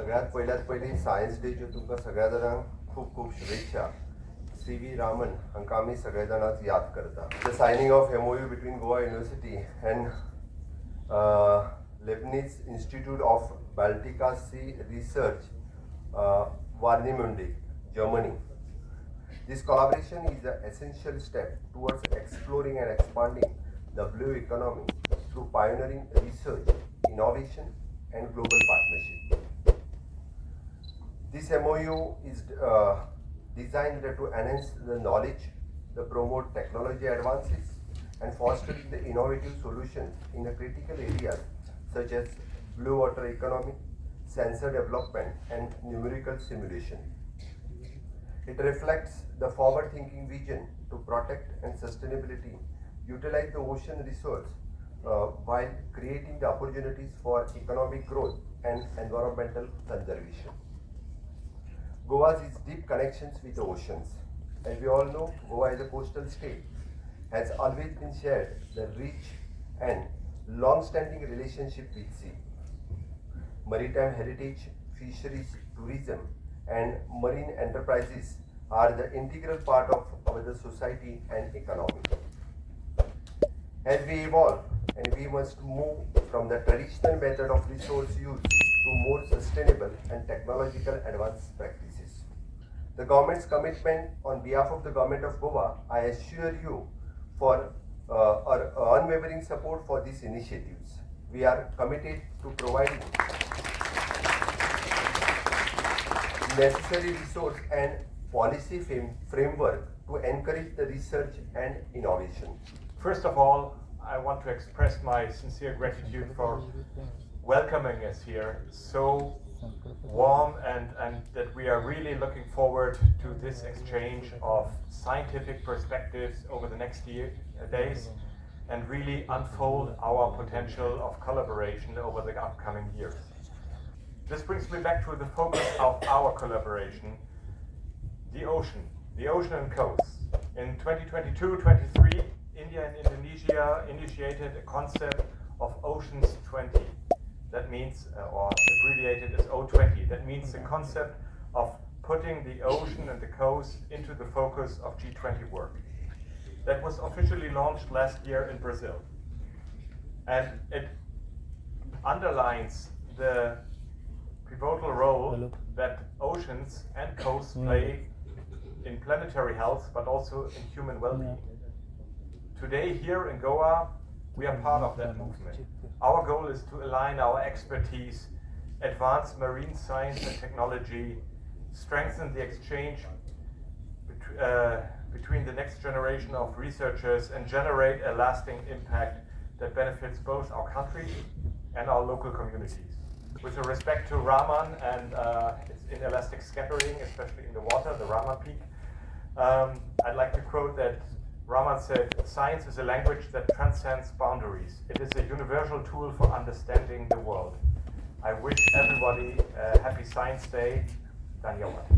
सगळ्यात पयली सायन्स डेच्यो तुमकां सगळ्या जाणांक खूब खूब शुभेच्छा. C.V. Raman हांकां आमी सगळे जाण आज याद करता. The signing of MOU between Goa University and Leibniz Institute of Baltic Sea Research, Warnemünde, Germany. This collaboration is an essential step towards exploring and expanding the blue economy through pioneering research, innovation, and global partnership. This MOU is designed to enhance the knowledge, to promote technology advances, and foster the innovative solutions in the critical areas such as blue water economy, sensor development, and numerical simulation. It reflects the forward-thinking vision to protect and sustainability, utilize the ocean resource while creating the opportunities for economic growth and environmental conservation. Goa has deep connections with the oceans. As we all know, Goa as a coastal state has always been shared the rich and long-standing relationship with sea. Maritime heritage, fisheries, tourism, and marine enterprises are the integral part of our society and economy. As we evolve, and we must move from the traditional method of resource use to more sustainable and technological advanced practices. The government's commitment on behalf of the government of Goa, I assure you for our unwavering support for these initiatives. We are committed to providing necessary resource and policy framework to encourage the research and innovation. First of all, I want to express my sincere gratitude for welcoming us here so warm and that we are really looking forward to this exchange of scientific perspectives over the next days and really unfold our potential of collaboration over the upcoming years. This brings me back to the focus of our collaboration, the ocean and coast. In 2022-23, India and Indonesia initiated a concept of Oceans 20. That means, or abbreviated as O20, that means the concept of putting the ocean and the coast into the focus of G20 work. That was officially launched last year in Brazil. And it underlines the pivotal role that oceans and coasts play in planetary health, but also in human well-being. Today here in Goa, we are part of that movement. Our goal is to align our expertise, advance marine science and technology, strengthen the exchange between the next generation of researchers, and generate a lasting impact that benefits both our country and our local communities. With respect to Raman and its inelastic scattering, especially in the water, the Raman peak, I'd like to quote that Raman said, "Science is a language that transcends boundaries. It is a universal tool for understanding the world." I wish everybody a happy Science Day. Dhanyawad.